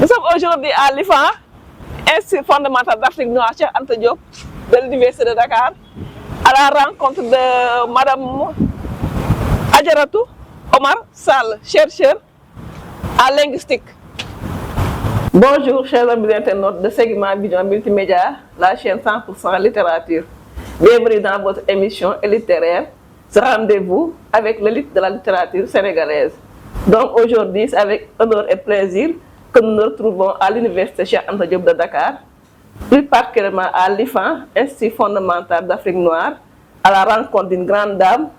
Nous sommes aujourd'hui à l'IFAN, Institut fondamental d'Afrique noire Cheikh Anta Diop de l'Université de Dakar, à la rencontre de Madame Adjaratou Omar Sall, chercheur en linguistique. Bonjour chers amis internautes de Segment Vision Multimédia, la chaîne 100% littérature. Bienvenue dans votre émission littéraire, ce rendez-vous avec l'élite de la littérature sénégalaise. Donc aujourd'hui, c'est avec honneur et plaisir que nous nous retrouvons à l'Université Cheikh Anta Diop de Dakar, plus particulièrement à l'IFAN, Institut fondamental d'Afrique noire, à la rencontre d'une grande dame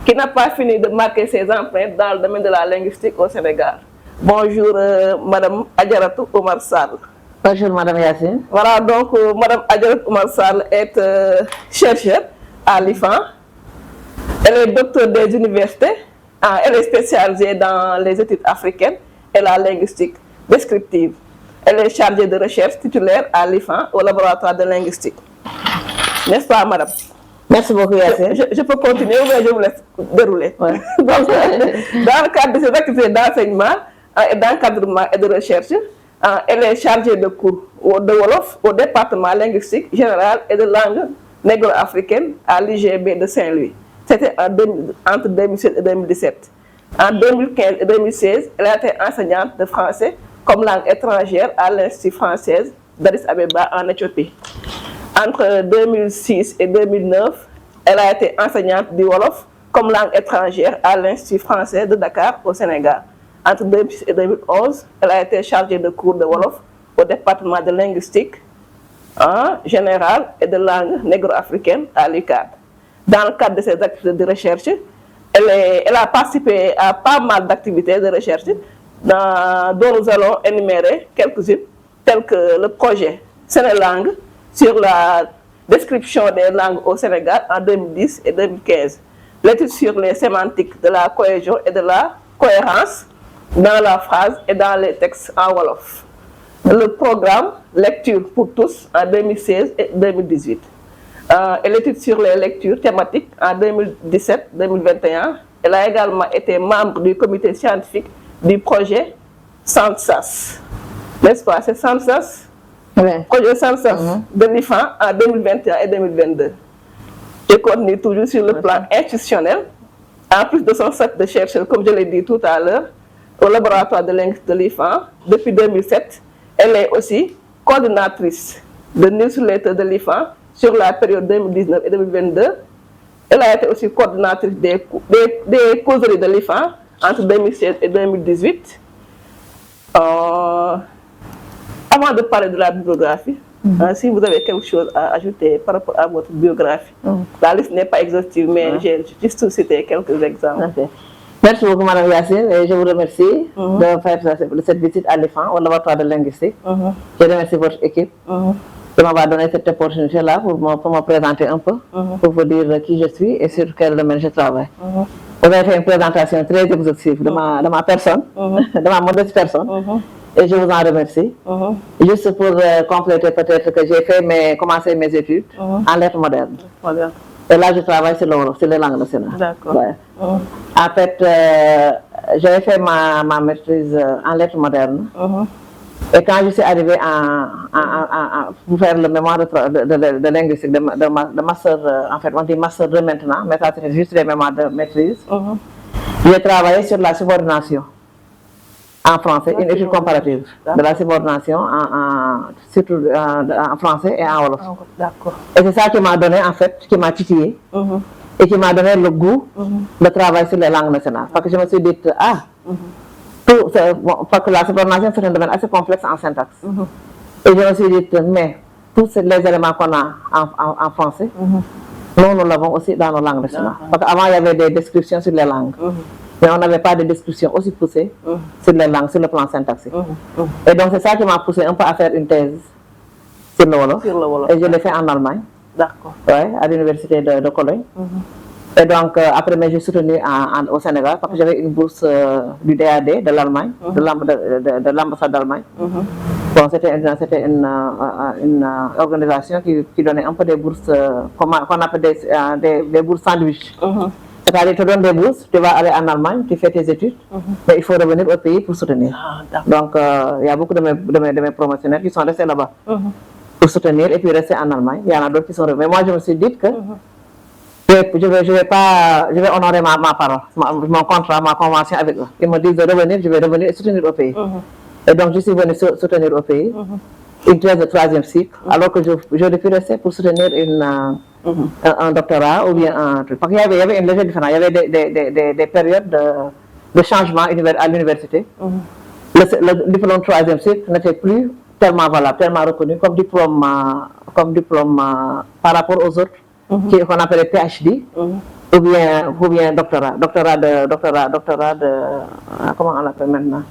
qui n'a pas fini de marquer ses empreintes dans le domaine de la linguistique au Sénégal. Bonjour Madame Adjaratou Omar Sall. Bonjour Madame Yacine. Voilà, donc Madame Adjaratou Omar Sall est chercheure à l'IFAN. Elle est docteur des universités. Elle est spécialisée dans les études africaines et la linguistique descriptive. Elle est chargée de recherche titulaire à l'IFAN au laboratoire de linguistique. N'est-ce pas, Madame? Merci beaucoup, Yacine. Je peux continuer ou bien je vous laisse dérouler. Ouais. Donc, dans le cadre de ses activités d'enseignement et d'encadrement et de recherche, elle est chargée de cours de Wolof au département linguistique général et de langue négro-africaine à l'UGB de Saint-Louis. C'était entre 2016 et 2017. En 2015 et 2016, elle a été enseignante de français comme langue étrangère à l'Institut français d'Addis Abeba en Éthiopie. Entre 2006 et 2009, elle a été enseignante du Wolof comme langue étrangère à l'Institut français de Dakar au Sénégal. Entre 2006 et 2011, elle a été chargée de cours de Wolof au département de linguistique en général et de langue négro-africaine à l'UCAD. Dans le cadre de ses activités de recherche, elle a participé à pas mal d'activités de recherche dont nous allons énumérer quelques-unes, telles que le projet Sénélangue sur la description des langues au Sénégal en 2010 et 2015, l'étude sur les sémantiques de la cohésion et de la cohérence dans la phrase et dans les textes en Wolof, le programme Lecture pour tous en 2016 et 2018. Et l'étude sur les lectures thématiques en 2017-2021. Elle a également été membre du comité scientifique du projet SANSAS. N'est-ce pas? C'est SANSAS? Oui. Projet SANSAS de l'IFAN en 2021 et 2022. Je continue toujours sur le plan institutionnel. En plus de son statut de chercheur, comme je l'ai dit tout à l'heure, au laboratoire de linguistique de l'IFAN, depuis 2007, elle est aussi coordinatrice de newsletter de l'IFAN sur la période 2019 et 2022. Elle a été aussi coordinatrice des causeries de l'IFAN entre 2016 et 2018. Avant de parler de la bibliographie, si vous avez quelque chose à ajouter par rapport à votre biographie, la liste n'est pas exhaustive, mais j'ai juste cité quelques exemples. Okay. Merci beaucoup Madame Yacine et je vous remercie de faire cette visite à l'IFAN au laboratoire de linguistique. Je remercie votre équipe de m'avoir donné cette opportunité-là pour me présenter un peu, pour vous dire qui je suis et sur quel domaine je travaille. Vous avez fait une présentation très exhaustive de ma personne, de ma modeste personne, et je vous en remercie. Juste pour compléter peut-être que j'ai commencé mes études en lettres modernes. Et là, je travaille sur le Wolof, sur les langues nationales. D'accord. Ouais. En fait, j'avais fait ma maîtrise en lettres modernes. Et quand je suis arrivée pour faire le mémoire de linguistique, de master, en fait, on dit master 2 maintenant, mais ça c'est juste les mémoires de maîtrise, j'ai travaillé sur la subordination en français, une étude comparative de la subordination, surtout en français et en Wolof. Et c'est ça qui m'a donné, en fait, qui m'a titillé et qui m'a donné le goût de travailler sur les langues nationales. Parce que je me suis dit, parce que la subordination c'est un domaine assez complexe en syntaxe. Et je me suis dit, mais tous les éléments qu'on a en français, nous l'avons aussi dans nos langues nationales. Parce qu'avant, il y avait des descriptions sur les langues. Mais on n'avait pas de description aussi poussée sur les langues, sur le plan syntaxique. Et donc c'est ça qui m'a poussé un peu à faire une thèse sur le Wolof. Et je l'ai fait en Allemagne. D'accord. Ouais, à l'université de Cologne. Et donc après j'ai soutenu au Sénégal parce que j'avais une bourse du DAD de l'Allemagne, de l'ambassade d'Allemagne. Bon, c'était une organisation qui donnait un peu des bourses, qu'on appelle des bourses sandwich. C'est-à-dire, tu te donnes des bourses, tu vas aller en Allemagne, tu fais tes études, mais il faut revenir au pays pour soutenir. Donc, il y a beaucoup de mes promotionnaires qui sont restés là-bas pour soutenir et puis rester en Allemagne. Il y en a d'autres qui sont revenus. Mais moi, je me suis dit que je vais honorer ma parole, mon contrat, ma convention avec eux. Ils me disent de revenir, je vais revenir et soutenir au pays. Et donc, je suis venue soutenir au pays, une thèse de 3e cycle, alors que j'aurais pu rester pour soutenir un doctorat ou bien un truc. Parce qu'il y avait une légère différence. Il y avait des périodes de changement à l'université. Le diplôme 3e cycle n'était plus tellement valable, tellement reconnu comme diplôme par rapport aux autres qu'on appelait PhD ou bien doctorat comment on l'appelle maintenant?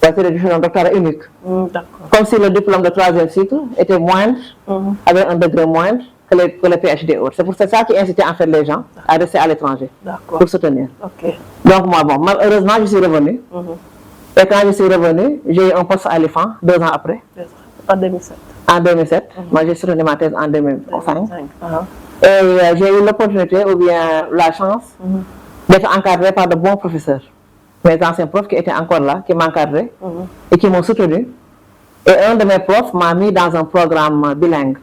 C'est le diplôme doctorat unique. Comme si le diplôme de 3e cycle était moindre, avec un degré moindre que les PhD autres. C'est pour ça qui incitait en fait les gens à rester à l'étranger pour soutenir. Donc moi, heureusement, je suis revenue. Et quand je suis revenue, j'ai eu un poste à l'IFAN 2 ans après. En 2007. En 2007. Moi, j'ai soutenu ma thèse en 2005. Et j'ai eu l'opportunité ou bien la chance d'être encadrée par de bons professeurs. Mes anciens profs qui étaient encore là, qui m'encadraient et qui m'ont soutenu. Et un de mes profs m'a mis dans un programme bilingue,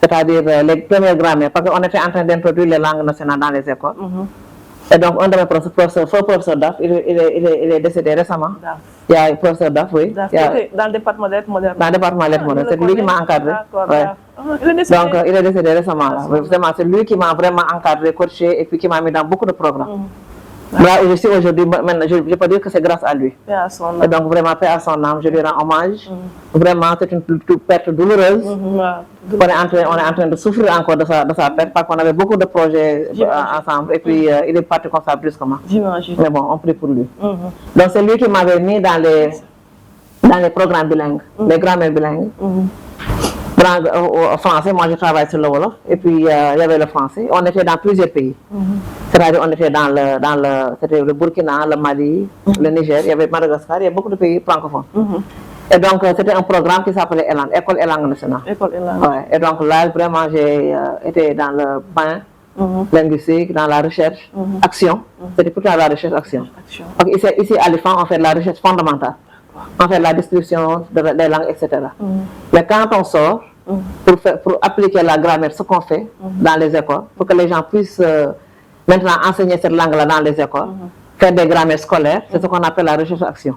c'est-à-dire les premières grammaires, parce qu'on était en train d'introduire les langues nationales dans les écoles. Et donc, un de mes professeurs, feu professeur DAF, il est décédé récemment. Il y a le professeur DAF, oui. Dans le département de lettres modernes. Dans le département de lettres modernes. C'est lui qui m'a encadré. Donc, il est décédé récemment. C'est lui qui m'a vraiment encadré, coaché et puis qui m'a mis dans beaucoup de programmes. Là où je suis aujourd'hui, je peux dire que c'est grâce à lui. Et donc, vraiment, paix à son âme, je lui rends hommage. Vraiment, c'est une perte douloureuse. On est en train de souffrir encore de sa perte parce qu'on avait beaucoup de projets ensemble. Et puis, il est parti comme ça brusquement. Mais bon, on prie pour lui. Donc, c'est lui qui m'avait mis dans les programmes bilingues, les grammaires bilingues. Au français, moi je travaille sur le Wolof, et puis il y avait le français. On était dans plusieurs pays. C'est-à-dire on était c'était le Burkina, le Mali, le Niger, il y avait Madagascar, il y avait beaucoup de pays francophones. Et donc c'était un programme qui s'appelait ELAN, École et langue nationale. Ouais. Et donc là, vraiment, j'ai été dans le bain linguistique, dans la recherche, action. C'était plutôt la recherche-action. Ici à l'IFAN, on fait de la recherche fondamentale. On fait la description des langues, etc. Mais quand on sort, pour appliquer la grammaire, ce qu'on fait dans les écoles, pour que les gens puissent maintenant enseigner cette langue-là dans les écoles, faire des grammaires scolaires, c'est ce qu'on appelle la recherche-action.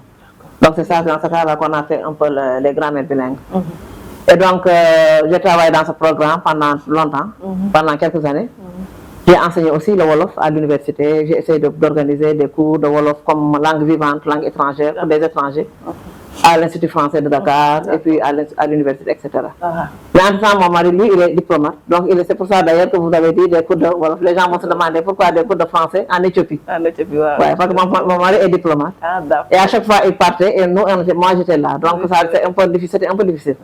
Donc c'est ça, dans ce cas-là qu'on a fait un peu les grammaires bilingues. Et donc, j'ai travaillé dans ce programme pendant longtemps, pendant quelques années. J'ai enseigné aussi le Wolof à l'université. J'ai essayé d'organiser des cours de Wolof comme langue vivante, langue étrangère, pour des étrangers, à l'Institut français de Dakar et puis à l'université, etc. Mais en temps, mon mari, lui, il est diplomate. Donc, c'est pour ça d'ailleurs que vous avez dit des cours de Wolof. Les gens vont se demander pourquoi des cours de français en Éthiopie. En Éthiopie, ouais, parce que mon mari est diplomate. Et à chaque fois, il partait et moi, j'étais là. Donc, c'était un peu difficile.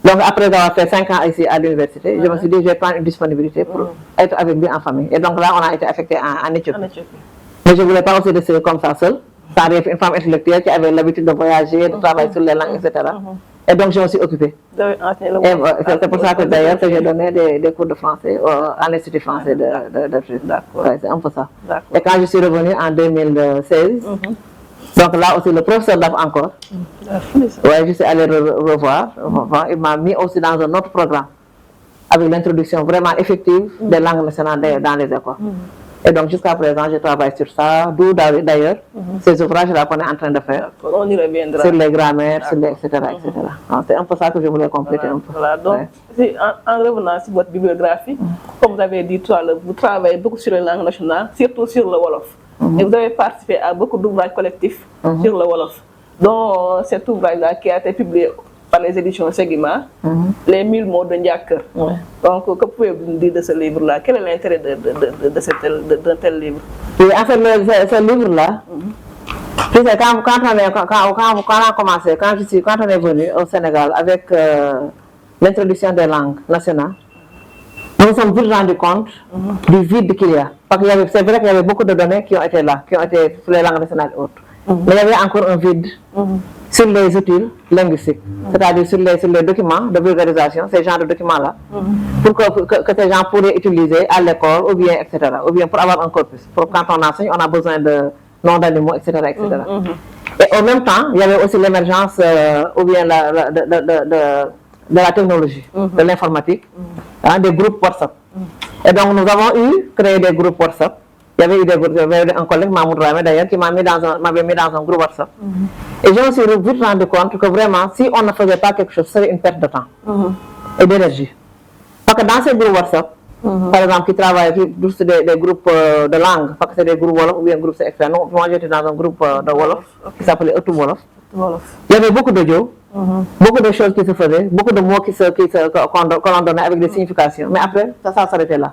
Donc, après avoir fait 5 ans ici à l'université, je me suis dit, je vais prendre une disponibilité pour être avec lui en famille. Et donc là, on a été affecté en Éthiopie. Mais je ne voulais pas aussi rester comme ça seule. Ça arrive une femme intellectuelle qui avait l'habitude de voyager, de travailler sur les langues, etc. Et donc, je me suis occupée. C'est pour ça que d'ailleurs, j'ai donné des cours de français à l'Institut français de c'est un peu ça. Et quand je suis revenue en 2016, donc là aussi, le professeur DAF encore, je suis allée revoir. Il m'a mis aussi dans un autre programme, avec l'introduction vraiment effective des langues nationales dans les écoles. Et donc jusqu'à présent, je travaille sur ça, d'où d'ailleurs ces ouvrages-là qu'on est en train de faire. On y reviendra. Sur les grammaires, etc. C'est un peu ça que je voulais compléter un peu. Voilà, donc en revenant sur votre bibliographie, comme vous avez dit tout à l'heure, vous travaillez beaucoup sur les langues nationales, surtout sur le Wolof. Et vous avez participé à beaucoup d'ouvrages collectifs sur le Wolof, dont cet ouvrage-là qui a été publié par les éditions Seguima, Les 1000 mots de Ndiaker. Donc, que pouvez-vous nous dire de ce livre-là? Quel est l'intérêt d'un tel livre? Oui, en fait, ce livre-là, quand on a commencé, quand on est venu au Sénégal avec l'introduction des langues nationales, nous nous sommes vite rendu compte du vide qu'il y a. Parce que c'est vrai qu'il y avait beaucoup de données qui ont été là, qui ont été sur les langues nationales et autres. Mais il y avait encore un vide sur les outils linguistiques, c'est-à-dire sur les documents de vulgarisation, ces genres de documents-là, pour que ces gens pourraient utiliser à l'école, ou bien, etc., ou bien pour avoir un corpus. Pour quand on enseigne, on a besoin de noms d'animaux, etc., etc. Et en même temps, il y avait aussi l'émergence, ou bien de la technologie, de l'informatique, des groupes WhatsApp. Et donc, nous avons créé des groupes WhatsApp. Il y avait un collègue, Mahmoud Ramé d'ailleurs, qui m'avait mis dans un groupe WhatsApp. Et je me suis vite rendu compte que vraiment, si on ne faisait pas quelque chose, ce serait une perte de temps et d'énergie. Parce que dans ces groupes WhatsApp, par exemple, qui travaillent sur des groupes de langue, parce que c'est des groupes Wolof ou bien groupes c'est extra. Non, moi j'étais dans un groupe de Wolof qui s'appelait Eutu Wolof. Il y avait beaucoup d'audio, beaucoup de choses qui se faisaient, beaucoup de mots qu'on donnait avec des significations. Mais après, ça s'arrêtait là.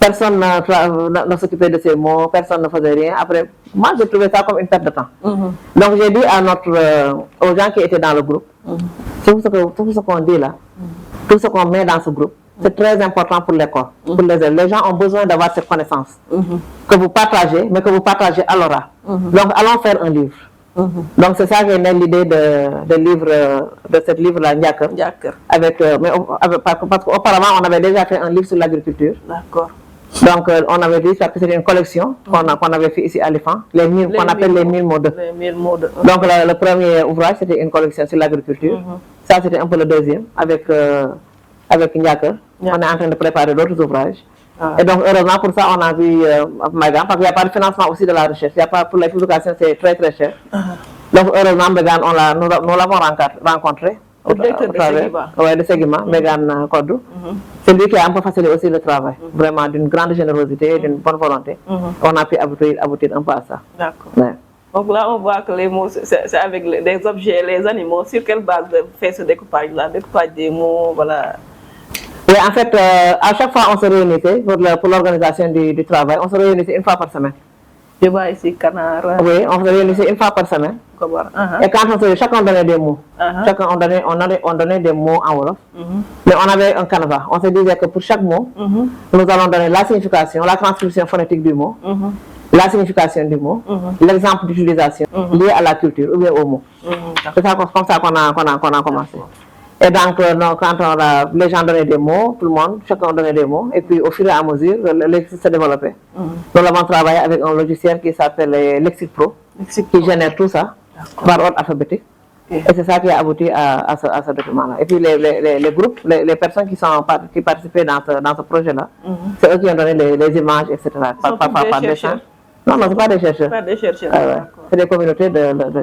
Personne ne s'occupait de ces mots, personne ne faisait rien. Après, moi, j'ai trouvé ça comme une perte de temps. Donc, j'ai dit aux gens qui étaient dans le groupe, tout ce qu'on dit là, tout ce qu'on met dans ce groupe, c'est très important pour l'école, pour les élèves. Les gens ont besoin d'avoir cette connaissance que vous partagez, mais que vous partagez à l'oral. Donc, allons faire un livre. Donc, c'est ça qui est né l'idée de cette livre-là, Ndiakar. Parce qu'auparavant, on avait déjà fait un livre sur l'agriculture. D'accord. Donc, on avait dit que c'était une collection qu'on avait fait ici à l'EFAN, qu'on appelle les 1000 mots de. Donc, le premier ouvrage, c'était une collection sur l'agriculture. Ça, c'était un peu le deuxième, avec Ndiakar. On est en train de préparer d'autres ouvrages. Et donc, heureusement, pour ça, on a vu Megan, parce qu'il n'y a pas de financement aussi de la recherche. Pour la publication, c'est très, très cher. Donc, heureusement, Megan, nous l'avons rencontré. De Seguima, Megan Kodou. C'est lui qui a un peu facilité aussi le travail, vraiment d'une grande générosité, d'une bonne volonté. On a pu aboutir un peu à ça. D'accord. Ouais. Donc là, on voit que les mots, c'est avec des objets, les animaux. Sur quelle base fait ce découpage-là? Découpage des mots, voilà. Oui, en fait, à chaque fois, on se réunissait pour l'organisation du travail. On se réunissait une fois par semaine. Je vois ici Canard. Oui, on se réunissait une fois par semaine. Et quand chacun donnait des mots. Chacun on donnait des mots en Wolof. Mais on avait un canevas. On se disait que pour chaque mot, nous allons donner la signification, la transcription phonétique du mot, la signification du mot, l'exemple d'utilisation lié à la culture ou bien au mot. C'est comme ça qu'on a commencé. Et donc, quand les gens donnaient des mots, tout le monde, chacun donnait des mots, et puis au fur et à mesure, le lexique s'est développé. Nous avons travaillé avec un logiciel qui s'appelle Lexic Pro, qui génère tout ça par ordre alphabétique. Et c'est ça qui a abouti à ce document-là. Et puis les groupes, les personnes qui participaient dans ce projet-là, c'est eux qui ont donné les images, etc. Par des chercheurs? Non, ce n'est pas des chercheurs. Pas des chercheurs. C'est des communautés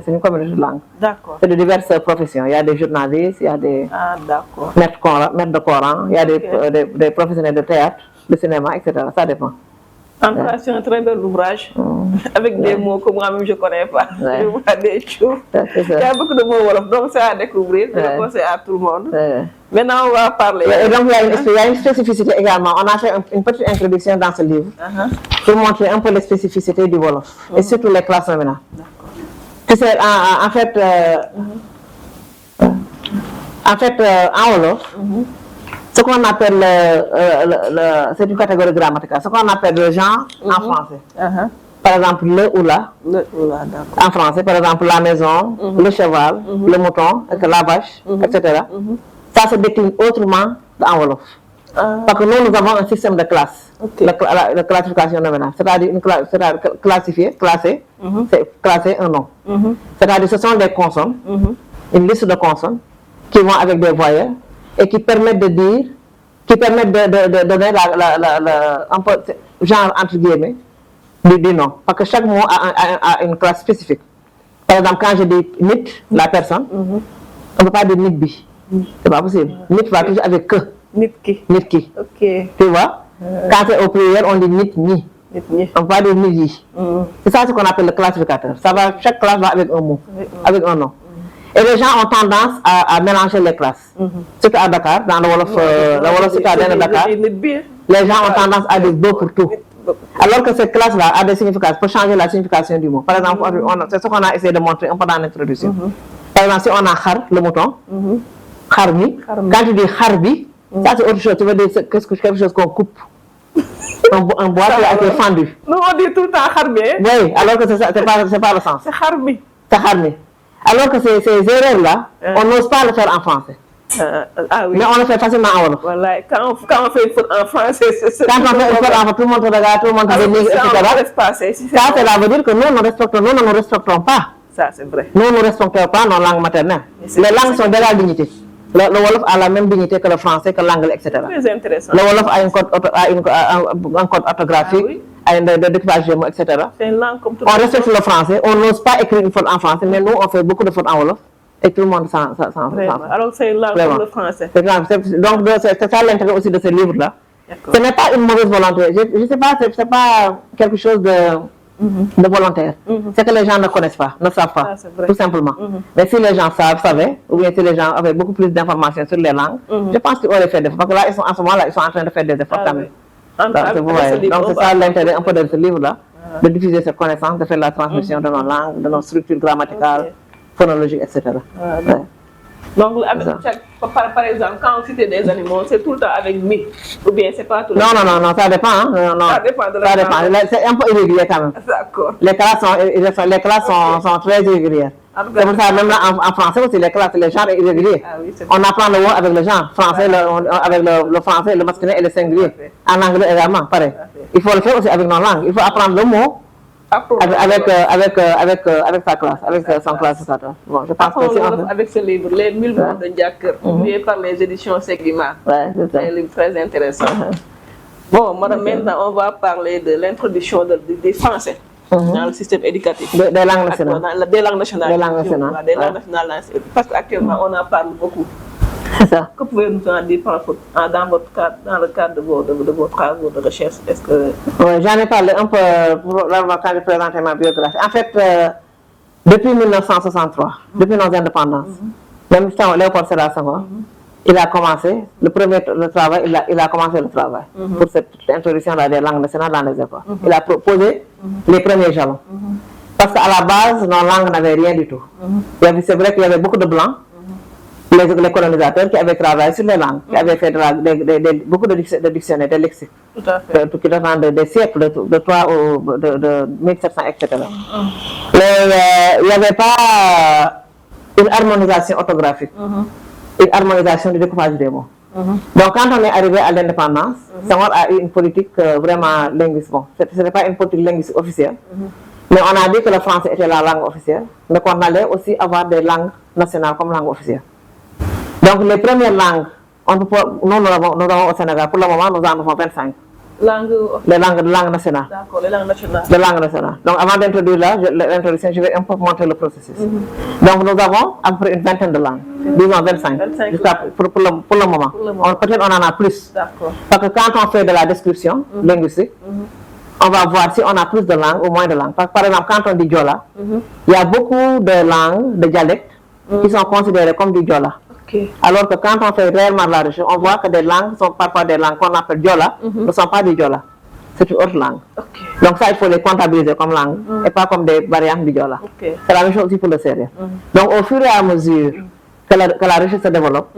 c'est une communauté de langue. D'accord. C'est de diverses professions. Il y a des journalistes, il y a des maîtres de Coran, il y a des professionnels de théâtre, de cinéma, etc. Ça dépend. En tout cas, c'est un très bel ouvrage, avec des mots que moi-même je ne connais pas. Je vois des choses. Il y a beaucoup de mots Wolof, donc c'est à découvrir. Je le conseille à tout le monde. Maintenant, on va parler. Et donc, il y a une spécificité également. On a fait une petite introduction dans ce livre pour montrer un peu les spécificités du Wolof, et surtout les classes nominales. Tu sais, en fait, en Wolof, ce qu'on appelle, c'est une catégorie grammaticale, ce qu'on appelle le genre en français. Par exemple, le ou la, en français, par exemple, la maison, le cheval, le mouton, la vache, etc. Ça se décline autrement en Wolof. Parce que nous avons un système de classe, de classification nominale, c'est-à-dire classé, c'est classer un nom. C'est-à-dire ce sont des consonnes, une liste de consonnes qui vont avec des voyelles et qui permettent de dire, qui permettent de donner un peu, genre entre guillemets, du nom. Parce que chaque mot a une classe spécifique. Par exemple, quand je dis nit, la personne, on ne peut pas dire nit bi. C'est pas possible. Nit va toujours avec que. Nit ki. Nit ki. Ok. Tu vois? Quand c'est au pluriel, on dit nit ni. On ne peut pas dire nit yi. C'est ça ce qu'on appelle le classificateur. Chaque classe va avec un mot, avec un nom. Et les gens ont tendance à mélanger les classes. Surtout à Dakar, dans le Wolof citadin de Dakar, les gens ont tendance à dire do pour tout. Alors que cette classe-là a des significations, pour changer la signification du mot. Par exemple, c'est ce qu'on a essayé de montrer un peu dans l'introduction. Par exemple, si on a khar, le mouton, kharmi, quand tu dis kharbi, ça c'est autre chose, tu veux dire quelque chose qu'on coupe. Un bois qui a été fendu. Nous on dit tout le temps kharmi. Oui, alors que c'est pas le sens. C'est kharmi. C'est kharmi. Alors que ces erreurs-là, on n'ose pas le faire en français. Ah oui. Mais on le fait facilement en wolof. Voilà, quand on fait une faute en français, c'est quand on fait une faute en français, tout le monde te regarde, tout le monde te dénigre, etc. Ça, cela veut dire que nous ne respectons pas. Ça, c'est vrai. Nous ne respectons pas nos langues maternelles. Les langues sont d'égale dignité. Le wolof a la même dignité que le français, que l'anglais, etc. Très intéressant. Le wolof a un code orthographique, a des découpages de mots, etc. C'est une langue comme tout on respecte le français, on n'ose pas écrire une faute en français, mais nous, on fait beaucoup de fautes en wolof. Et tout le monde s'en alors c'est une langue comme le français. Donc c'est ça l'intérêt aussi de ce livre-là. Ce n'est pas une mauvaise volonté. Je ne sais pas, c'est pas quelque chose de volontaire. C'est que les gens ne connaissent pas, ne savent pas, tout simplement. Mais si les gens savaient, ou bien si les gens avaient beaucoup plus d'informations sur les langues, je pense qu'ils auraient fait des efforts. Parce que là, en ce moment-là, ils sont en train de faire des efforts quand même. Donc c'est ça l'intérêt un peu de ce livre-là, de diffuser cette connaissance, de faire la transmission de nos langues, de nos structures grammaticales, phonologiques, etc. Donc, par exemple, quand on cite des animaux, c'est tout le temps avec mi, ou bien c'est pas tout le temps? Non, ça dépend. Hein. Non, ça dépend de la c'est un peu irrégulier quand même. D'accord. Les classes sont très irrégulières. C'est pour ça, même là, en français aussi, les classes, les genres irréguliers. On apprend le mot avec le genre, français, avec le français, le masculin et le singulier. En anglais également, pareil. Il faut le faire aussi avec nos langues. Il faut apprendre le mot avec sa classe, avec son classe. Bon, je pense que c'est avec ce livre, Les 1000 mots de Ndiaker, publié par les éditions Seguima. C'est un livre très intéressant. Bon, maintenant, on va parler de l'introduction des Français dans le système éducatif. Des langues nationales. Des langues nationales. Des langues nationales. Des langues nationales. Parce qu'actuellement, on en parle beaucoup. C'est ça. Que pouvez-vous nous en dire dans le cadre de vos travaux de recherche? Est-ce que... Oui, j'en ai parlé un peu quand j'ai présenté ma biographie. En fait, depuis 1963, depuis nos indépendances, même Léopold Sédar Senghor, il a commencé le travail, il a commencé le travail pour cette introduction des langues nationales dans les écoles. Il a proposé les premiers jalons. Parce qu'à la base, nos langues n'avaient rien du tout. C'est vrai qu'il y avait beaucoup de blancs, les colonisateurs qui avaient travaillé sur les langues, qui avaient fait beaucoup de dictionnaires, de lexiques, qui datent des siècles, de 1700, etc. Mais il n'y avait pas une harmonisation orthographique, une harmonisation du découpage des mots. Donc quand on est arrivé à l'indépendance, Senghor a eu une politique vraiment linguistique. Bon, ce n'est pas une politique linguistique officielle, mais on a dit que le français était la langue officielle, mais qu'on allait aussi avoir des langues nationales comme langue officielle. Donc les premières langues, nous avons au Sénégal, pour le moment, nous en avons 25. Les langues nationales. D'accord, les langues nationales. Les langues nationales. Donc avant d'introduire l'introduction, je vais un peu montrer le processus. Donc nous avons à peu près une vingtaine de langues, disons 25, pour le moment. Peut-être on en a plus. Parce que quand on fait de la description linguistique, on va voir si on a plus de langues ou moins de langues. Par exemple, quand on dit Diola, il y a beaucoup de langues, de dialectes, qui sont considérées comme du Diola. Alors que quand on fait réellement la recherche, on voit que des langues sont parfois des langues qu'on appelle Diola, ne sont pas du Diola. C'est une autre langue. Donc ça, il faut les comptabiliser comme langue et pas comme des variantes du Diola. C'est la même chose aussi pour le sérieux. Donc au fur et à mesure que la recherche se développe,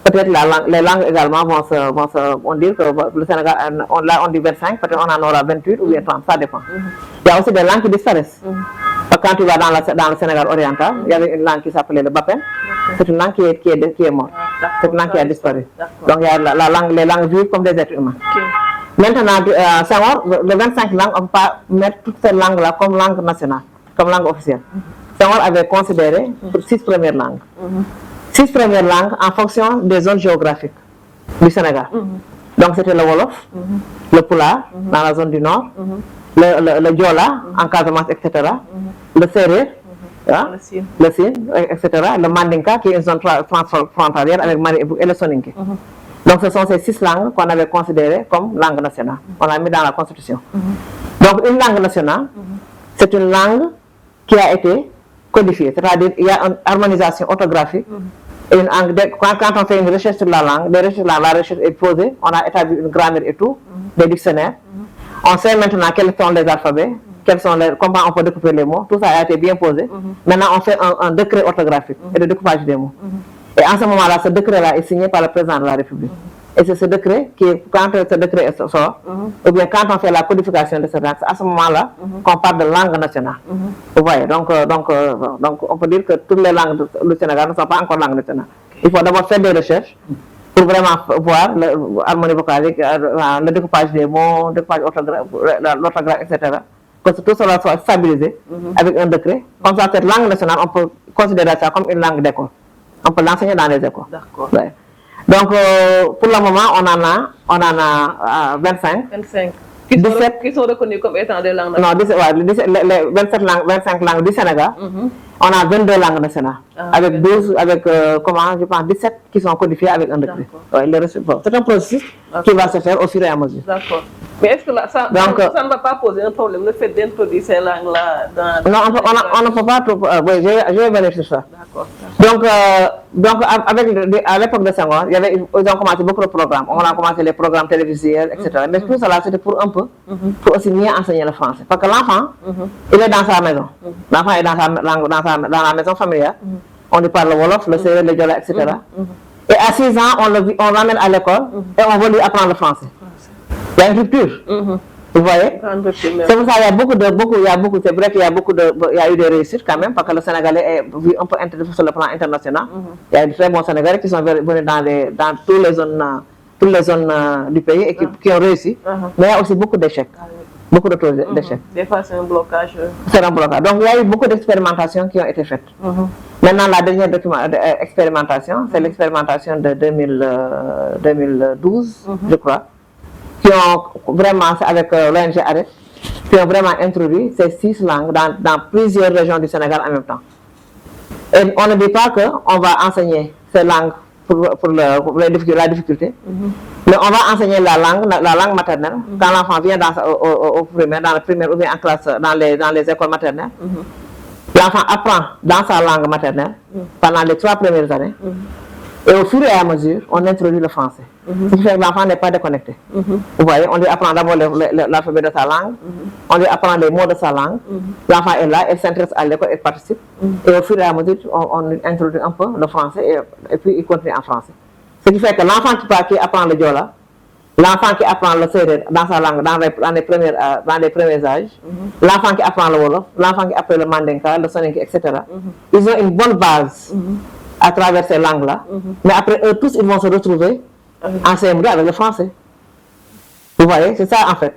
peut-être les langues également vont dire que le Sénégal, là on dit 25, peut-être on en aura 28 ou bien 30, ça dépend. Il y a aussi des langues qui disparaissent. Quand tu vas dans le Sénégal oriental, il y avait une langue qui s'appelait le Bapen. C'est une langue qui est morte. C'est une langue qui a disparu. Donc il y a les langues vives comme des êtres humains. Maintenant, Senghor, les 25 langues, on ne peut pas mettre toutes ces langues-là comme langue nationale, comme langue officielle. Senghor avait considéré 6 premières langues. 6 premières langues en fonction des zones géographiques du Sénégal. Donc c'était le Wolof, le Pulaar dans la zone du Nord, le Diola en Casamance, etc. Le Sérère, le Sine, etc. Le Mandinka qui est une zone transfrontalière avec Mali et le Soninké. Donc ce sont ces 6 langues qu'on avait considérées comme langue nationale. On l'a mis dans la Constitution. Donc une langue nationale, c'est une langue qui a été codifiée, c'est-à-dire il y a une harmonisation orthographique. Et quand on fait une recherche sur la langue, la recherche est posée, on a établi une grammaire et tout, des dictionnaires. On sait maintenant quels sont les alphabets, comment on peut découper les mots, tout ça a été bien posé. Maintenant, on fait un décret orthographique et de découpage des mots. Et en ce moment-là, ce décret-là est signé par le président de la République. Et c'est ce décret quand ce décret sort, ou bien quand on fait la codification de cette langue, c'est à ce moment-là qu'on parle de langue nationale. Vous voyez, donc on peut dire que toutes les langues du Sénégal ne sont pas encore langues nationales. Il faut d'abord faire des recherches pour vraiment voir l'harmonie vocalique, le découpage des mots, le découpage l'orthographe, etc. Que tout cela soit stabilisé avec un décret. Comme ça, cette langue nationale, on peut considérer ça comme une langue d'école. On peut l'enseigner dans les écoles. D'accord. Ouais. Donc, pour le moment, on en a 25. 25. 17 qui sont reconnus comme étant des langues Non, nationales. les 27 langues, 25 langues du Sénégal. On a 22 langues nationales. Avec 12, je pense 17 qui sont codifiées avec un décret. Ouais, c'est un processus qui va se faire au fur et à mesure. D'accord. Mais est-ce que là, ça ne va pas poser un problème, le fait d'introduire ces langues-là dans... Non, on ne peut pas trop... oui, je vais venir sur ça. D'accord. Donc à l'époque de Senghor, ils ont commencé beaucoup de programmes. On a commencé les programmes télévisuels, etc. Mais tout cela, c'était pour un peu, pour aussi mieux enseigner le français. Parce que l'enfant, il est dans sa maison. L'enfant est dans la maison familiale. On lui parle le Wolof, le Sérère, le Diola, etc. Et à 6 ans, on l'amène à l'école et on veut lui apprendre le français. Il y a une rupture. Vous voyez? C'est pour ça qu'il y a beaucoup, c'est vrai qu'il y a eu des réussites quand même, parce que le Sénégalais est vu un peu intéressé sur le plan international. Il y a de très bons Sénégalais qui sont venus dans toutes les zones du pays et qui ont réussi. Mais il y a aussi beaucoup d'échecs. Beaucoup de taux d'échecs. Des fois, c'est un blocage. C'est un blocage. Donc, il y a eu beaucoup d'expérimentations qui ont été faites. Maintenant, la dernière expérimentation, c'est l'expérimentation de 2012, je crois, qui ont vraiment, avec l'ONG AREF, qui ont vraiment introduit ces 6 langues dans plusieurs régions du Sénégal en même temps. Et on ne dit pas qu'on va enseigner ces langues pour la difficulté, mais on va enseigner la langue maternelle quand l'enfant vient au primaire, dans le primaire ou bien en classe, dans les écoles maternelles. L'enfant apprend dans sa langue maternelle pendant les 3 premières années. Et au fur et à mesure, on introduit le français. Ce qui fait que l'enfant n'est pas déconnecté. Vous voyez, on lui apprend d'abord l'alphabet de sa langue, on lui apprend les mots de sa langue. L'enfant est là, il s'intéresse à l'école, il participe. Et au fur et à mesure, on introduit un peu le français et puis il continue en français. Ce qui fait que l'enfant qui apprend le Diola, l'enfant qui apprend le Sérère dans sa langue, dans les premiers âges, l'enfant qui apprend le Wolof, l'enfant qui apprend le Mandinka, le Soninké, etc. Ils ont une bonne base à travers ces langues-là. Mais après, eux tous, ils vont se retrouver en CM2 avec le français. Vous voyez, c'est ça en fait.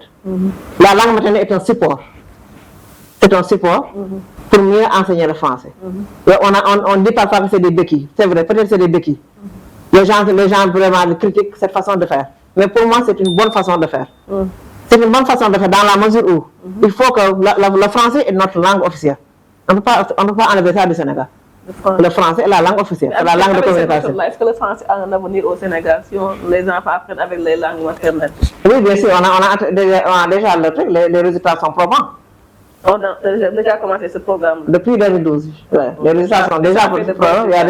La langue maternelle est un support. C'est un support pour mieux enseigner le français. On dit parfois que c'est des béquilles. C'est vrai, peut-être c'est des béquilles. Les gens vraiment critiquent cette façon de faire. Mais pour moi, c'est une bonne façon de faire. C'est une bonne façon de faire dans la mesure où il faut que le français est notre langue officielle. On ne peut pas enlever ça du Sénégal. Le français est la langue officielle, c'est la langue de communication. Est-ce que le français a un avenir au Sénégal si les enfants apprennent avec les langues maternelles? Oui, bien sûr, on a déjà le truc, les résultats sont probants. On a déjà commencé ce programme. Depuis 2012, les résultats sont déjà probants. Il y a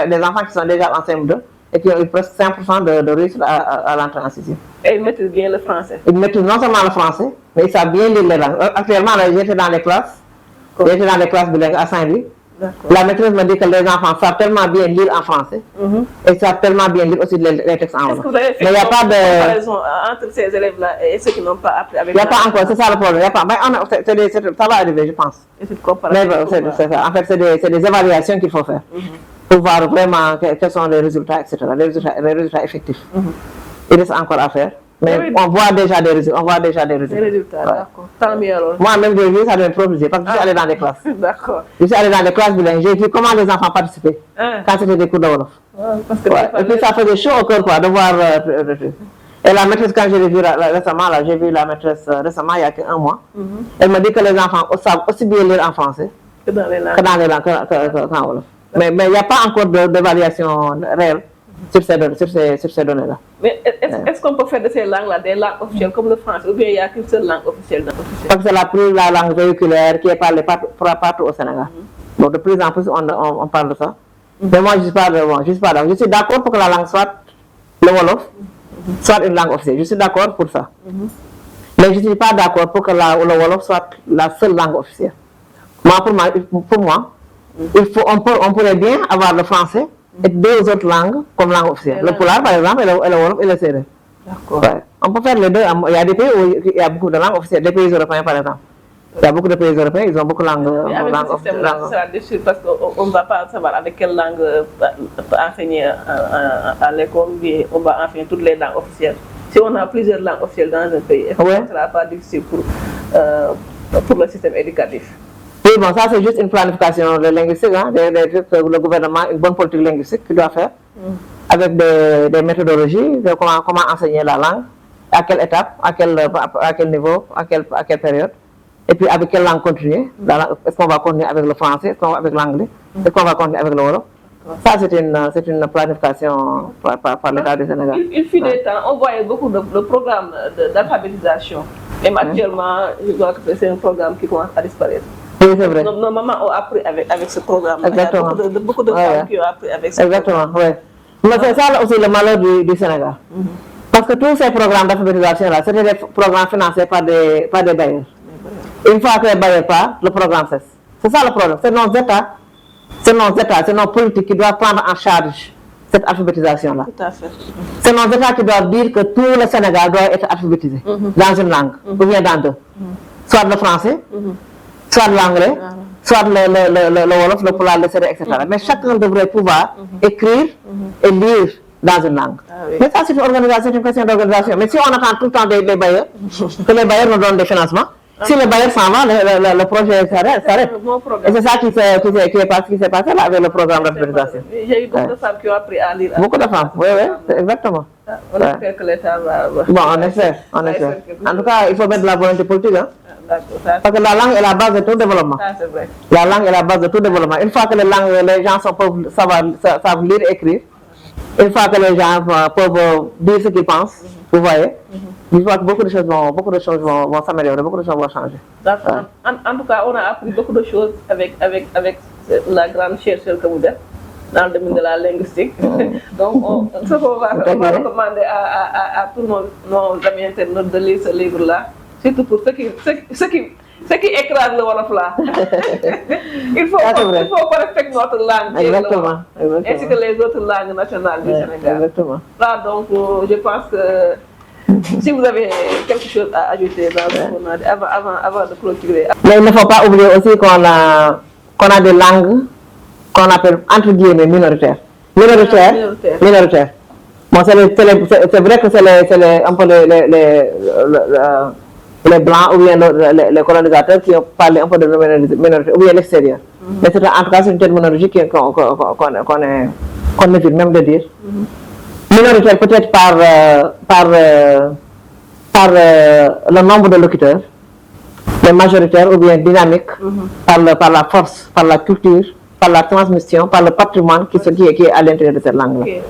des enfants qui sont déjà en CM2 et qui ont eu presque 5% de réussite à l'entrée en 6e. Et ils maîtrisent bien le français? Ils maîtrisent non seulement le français, mais ils savent bien lire les langues. Actuellement, j'étais dans les classes bilingues à Saint-Louis. La maîtresse me dit que les enfants savent tellement bien lire en français et savent tellement bien lire aussi les textes en wolof. Mais il n'y a pas de comparaison entre ces élèves-là et ceux qui n'ont pas appris avec. Il n'y a pas encore, c'est ça le problème. Il y a pas. Ça va arriver, je pense. Mais c'est ça. En fait, c'est des évaluations qu'il faut faire pour voir vraiment quels sont les résultats, etc. Les résultats effectifs. Il reste encore à faire. Mais on voit déjà des résultats. Des résultats, d'accord. Tant mieux alors. Moi-même, j'ai vu ça de me protéger parce que je suis allée dans des classes. D'accord. Je suis allée dans des classes bilingues. J'ai vu comment les enfants participaient quand c'était des cours de Wolof. Et puis ça faisait chaud au cœur de voir. Et la maîtresse, quand je l'ai vue récemment, j'ai vu la maîtresse récemment, il y a qu'un mois, elle m'a dit que les enfants savent aussi bien lire en français que dans les langues qu'en Wolof. Mais il n'y a pas encore d'évaluation réelle sur ces données-là. Mais est-ce qu'on peut faire de ces langues-là des langues officielles comme le français ou bien il n'y a qu'une seule langue officielle? Parce que c'est la langue véhiculaire qui est parlée partout au Sénégal. Donc de plus en plus, on parle de ça. Mais moi, je ne suis pas d'accord. Je suis d'accord pour que la langue soit le Wolof, soit une langue officielle. Je suis d'accord pour ça. Mais je ne suis pas d'accord pour que le Wolof soit la seule langue officielle. Pour moi, on pourrait bien avoir le français et 2 autres langues comme langue officielle. Le pulaar, par exemple, et le wolof et le séeréer. D'accord. Ouais. On peut faire les deux. Il y a des pays où il y a beaucoup de langues officielles, des pays européens par exemple. Il y a beaucoup de pays européens, ils ont beaucoup de langues. Mais avec ce système-là, ça sera difficile parce qu'on ne va pas savoir avec quelle langue enseigner à l'école, mais on va enseigner toutes les langues officielles. Si on a plusieurs langues officielles dans un pays, ce ne sera pas difficile pour le système éducatif. Oui, bon, ça c'est juste une planification linguistique, hein, le gouvernement, une bonne politique linguistique qu'il doit faire, avec des méthodologies de comment enseigner la langue, à quelle étape, à quel niveau, à quelle période, et puis avec quelle langue continuer. Est-ce qu'on va continuer avec le français, est-ce qu'on va avec l'anglais, est-ce qu'on va continuer avec le wolof. Ça, c'est une planification par l'État du Sénégal. Il fut des temps, on voyait beaucoup de programmes d'alphabétisation. Même actuellement, je crois que c'est un programme qui commence à disparaître. Oui, c'est vrai. Nos mamans ont appris avec ce programme. Exactement. Il y a beaucoup de femmes qui ont appris avec ce Exactement, programme. oui. Mais c'est ça aussi le malheur du Sénégal. Parce que tous ces programmes d'alphabétisation-là, c'était des programmes financés par des bailleurs. Une fois que les bailleurs partent, le programme cesse. C'est ça le problème. C'est nos États, c'est nos politiques qui doivent prendre en charge cette alphabétisation-là. Tout à fait. C'est nos États qui doivent dire que tout le Sénégal doit être alphabétisé dans une langue, ou bien dans deux. Soit le français, soit l'anglais, soit le wolof, le pulaar, le séeréer, etc. Mais chacun devrait pouvoir écrire et lire dans une langue. Mais ça, c'est une organisation, c'est une question d'organisation. Mais si on attend tout le temps des bailleurs, que les bailleurs nous donnent des financements, si le bailleur s'en va, le projet s'arrête. Et c'est ça qui s'est passé là avec le programme d'alphabétisation. Il y a eu beaucoup de femmes qui ont appris à lire. Beaucoup de femmes, oui, exactement. On espère que l'État va... Bon, on espère. En tout cas, il faut mettre de la volonté politique. Hein? Parce que la langue est la base de tout développement. Ça, c'est vrai. La langue est la base de tout développement. Une fois que les gens savent lire et écrire, une fois que les gens peuvent dire ce qu'ils pensent, vous voyez, je vois que beaucoup de choses vont s'améliorer, beaucoup de choses vont changer. D'accord. En tout cas, on a appris beaucoup de choses avec la grande chercheure que vous êtes dans le domaine de la linguistique. Donc, on va recommander à tous nos amis internautes de lire ce livre-là, surtout pour ceux qui écrasent le wolof là. il faut qu'on respecte notre langue. Exactement. Ainsi que les autres langues nationales du Sénégal. Exactement. Là, donc, je pense que si vous avez quelque chose à ajouter dans ce qu'on a dit avant de clôturer. Mais il ne faut pas oublier aussi qu'on a des langues qu'on appelle entre guillemets minoritaires. Minoritaires. Bon, c'est vrai que c'est un peu les blancs ou bien les colonisateurs qui ont parlé un peu de minorité, ou bien l'extérieur. Mais en tout cas, c'est une telle minorité qu'on évite même de dire. Minoritaire peut-être par le nombre de locuteurs, mais majoritaire ou bien dynamique, par la force, par la culture, par la transmission, par le patrimoine qui est à l'intérieur de cette langue-là. Okay.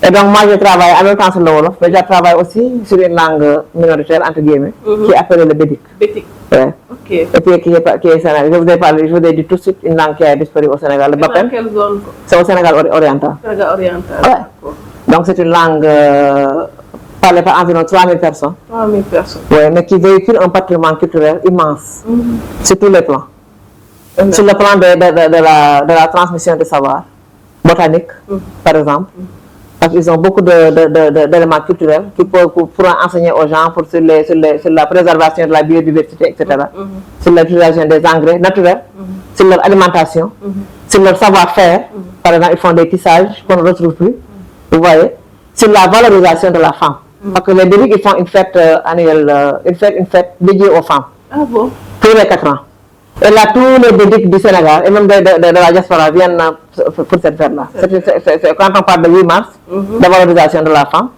Et donc moi je travaille en même temps sur le wolof, mais je travaille aussi sur une langue minoritaire entre guillemets, qui est appelée le bédik. Bédik. Ouais. Okay. Et puis qui est Sénégal. Je vous ai dit tout de suite une langue qui a disparu au Sénégal, le Bapen. Dans quelle zone? C'est au Sénégal oriental. Sénégal oriental. Ouais. Donc c'est une langue parlée par environ 3000 personnes. 3000 personnes. Oui, mais qui véhicule un patrimoine culturel immense, sur tous les plans. Sur le plan de la transmission de savoir, botanique, par exemple. Parce qu'ils ont beaucoup d'éléments culturels qui pourront enseigner aux gens sur la préservation de la biodiversité, etc. Sur l'utilisation des engrais naturels, sur leur alimentation, sur leur savoir-faire. Par exemple, ils font des tissages qu'on ne retrouve plus. Vous voyez, sur la valorisation de la femme. Parce que les Bédiks, ils font une fête annuelle, une fête dédiée aux femmes. Ah bon? Tous les 4 ans. Et là, tous les Bédiks du Sénégal, et même de la diaspora, viennent pour cette fête-là. Quand on parle de 8 mars, de valorisation de la femme,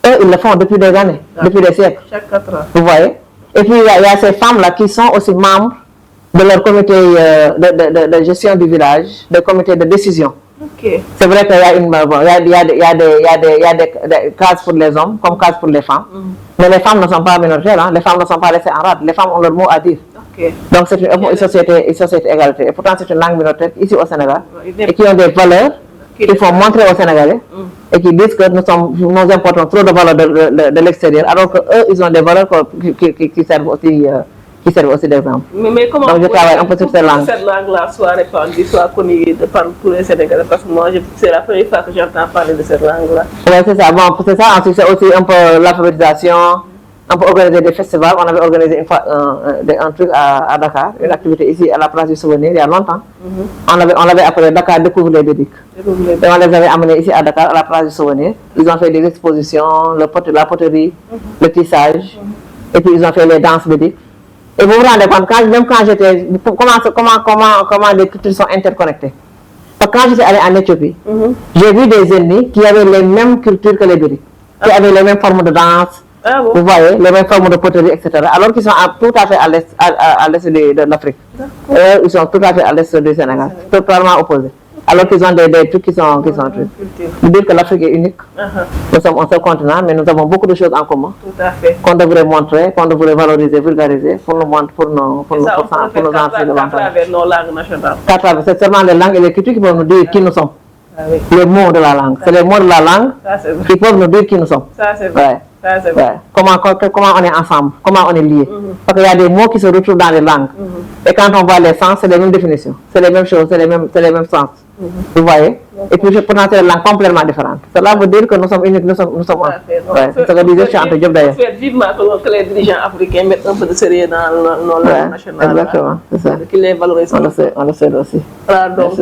eux, ils le font depuis des années, depuis des siècles. Chaque 4 ans. Vous voyez? Et puis, il y a ces femmes-là qui sont aussi membres de leur comité de gestion du village, de comité de décision. Okay. C'est vrai qu'il y a des cases pour les hommes comme cases pour les femmes. Mais les femmes ne sont pas minoritaires, hein? Les femmes ne sont pas laissées en rade. Les femmes ont leur mot à dire. Okay. Donc c'est une société égalité. Et pourtant c'est une langue minoritaire ici au Sénégal et qui ont des valeurs qu'il faut montrer aux Sénégalais et qui disent que nous importons trop de valeurs de l'extérieur alors qu'eux ils ont des valeurs qui servent aussi qui servent aussi d'exemple. Mais comment donc je travaille un peu sur ces langues. Cette langue-là soit répandue, soit connue par tous les Sénégalais, parce que moi, c'est la première fois que j'entends parler de cette langue-là. Oui, c'est ça. Bon, c'est ça. Ensuite, c'est aussi un peu l'alphabétisation. On peut organiser des festivals. On avait organisé une fois un truc à Dakar, une activité ici à la place du souvenir, il y a longtemps. On l'avait appelé Dakar découvre les bédiques. Et on les avait amenés ici à Dakar, à la place du souvenir. Ils ont fait des expositions, la poterie, le tissage, et puis ils ont fait les danses bédiques. Et vous vous rendez compte, même quand j'étais... Comment les cultures sont interconnectées. Parce que quand j'étais allée en Éthiopie, j'ai vu des ennemis qui avaient les mêmes cultures que les bédiques, qui avaient les mêmes formes de danse, vous voyez, les mêmes formes de poterie, etc. Alors qu'ils sont tout à fait à l'est de l'Afrique. Ils sont tout à fait à l'est du Sénégal, totalement opposés. Alors qu'ils ont des trucs qui sont trucs. Vous dire que l'Afrique est unique. Nous sommes un seul continent, mais nous avons beaucoup de choses en commun. Tout à fait. Qu'on devrait montrer, qu'on devrait valoriser, vulgariser pour nos enfants. À travers nos langues nationales. C'est seulement les langues et les cultures qui peuvent nous dire qui nous sommes. Les mots de la langue. C'est les mots de la langue qui peuvent nous dire qui nous sommes. Ça, c'est vrai. Ouais. Comment on est ensemble, comment on est liés. Parce qu'il y a des mots qui se retrouvent dans les langues. Et quand on voit les sens, c'est les mêmes définitions, c'est les mêmes choses, c'est les mêmes sens. Vous voyez. Et puis pourtant c'est des langues complètement différentes. Cela veut dire que nous sommes uniques, nous sommes un. Ouais. C'est ce que disait Cheikh Diop d'ailleurs. Il faut vivement que les dirigeants africains mettent un peu de sérieux dans nos langues nationales. Exactement, c'est ça. Qu'ils les valorisent. On le sait aussi. Voilà, donc,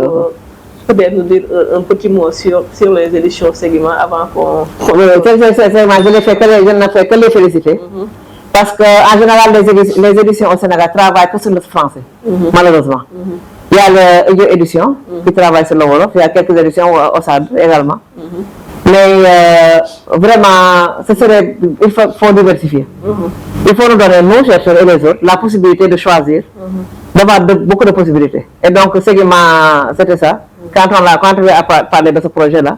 peut-être nous dire un petit mot sur les éditions Seguima avant qu'on... Je ne fais que les féliciter. Parce qu'en général, les éditions au Sénégal travaillent que sur le français, malheureusement. Il y a l'édition qui travaille sur le Wolof, il y a quelques éditions au SAD également. Mais vraiment, il faut diversifier. Il faut nous donner, nous, chercheurs et les autres, la possibilité de choisir, d'avoir beaucoup de possibilités. Et donc, c'était ça. Quand on a parlé de ce projet-là,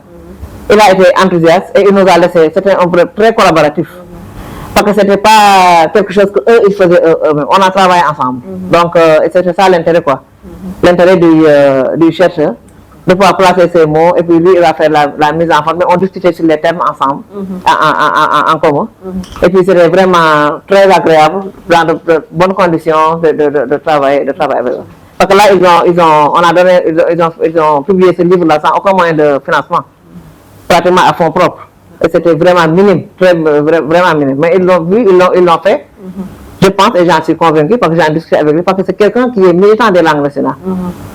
il a été enthousiaste et il nous a laissé, c'était un projet très collaboratif. Parce que ce n'était pas quelque chose qu'eux, ils faisaient eux-mêmes. On a travaillé ensemble. Donc, c'était ça l'intérêt, quoi. L'intérêt du chercheur, de pouvoir placer ces mots, et puis lui, il va faire la mise en forme. Mais on discutait sur les thèmes ensemble, en commun. Et puis, c'était vraiment très agréable, dans de bonnes conditions de travailler avec eux. Parce que là, ils ont publié ce livre-là sans aucun moyen de financement, pratiquement à fonds propres. Et c'était vraiment minime, vraiment minime. Mais ils l'ont vu, ils l'ont fait. Je pense, et j'en suis convaincu, parce que j'en discuté avec lui, parce que c'est quelqu'un qui est militant des langues nationales,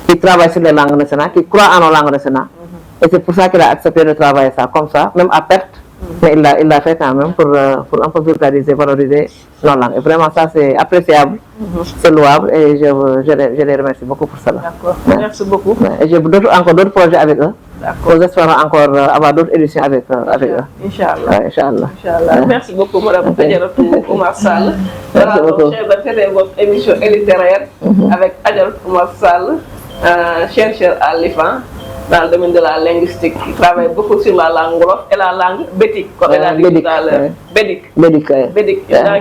qui travaille sur les langues nationales, qui croit en nos langues nationales. Et c'est pour ça qu'il a accepté de travailler ça comme ça, même à perte. Mais il l'a fait quand même pour un peu vulgariser, valoriser nos langues. Et vraiment, ça, c'est appréciable, c'est louable, et je les remercie beaucoup pour cela. D'accord, merci beaucoup. Et j'ai encore d'autres projets avec eux. Nous espérons encore avoir d'autres éditions avec eux. Inch'Allah. Inch'Allah. Merci beaucoup, Mme Adjaratou Oumar Sall. Merci beaucoup. C'était votre émission littéraire avec Adjaratou Oumar Sall, chercheur à l'IFAN dans le domaine de la linguistique, qui travaille beaucoup sur la langue wolof et la langue bédique, comme elle a dit tout à l'heure. Bédique,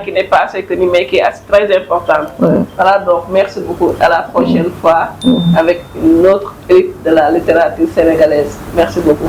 qui n'est pas assez connue, mais qui est très importante. Voilà, donc merci beaucoup. À la prochaine fois avec une autre élite de la littérature sénégalaise. Merci beaucoup.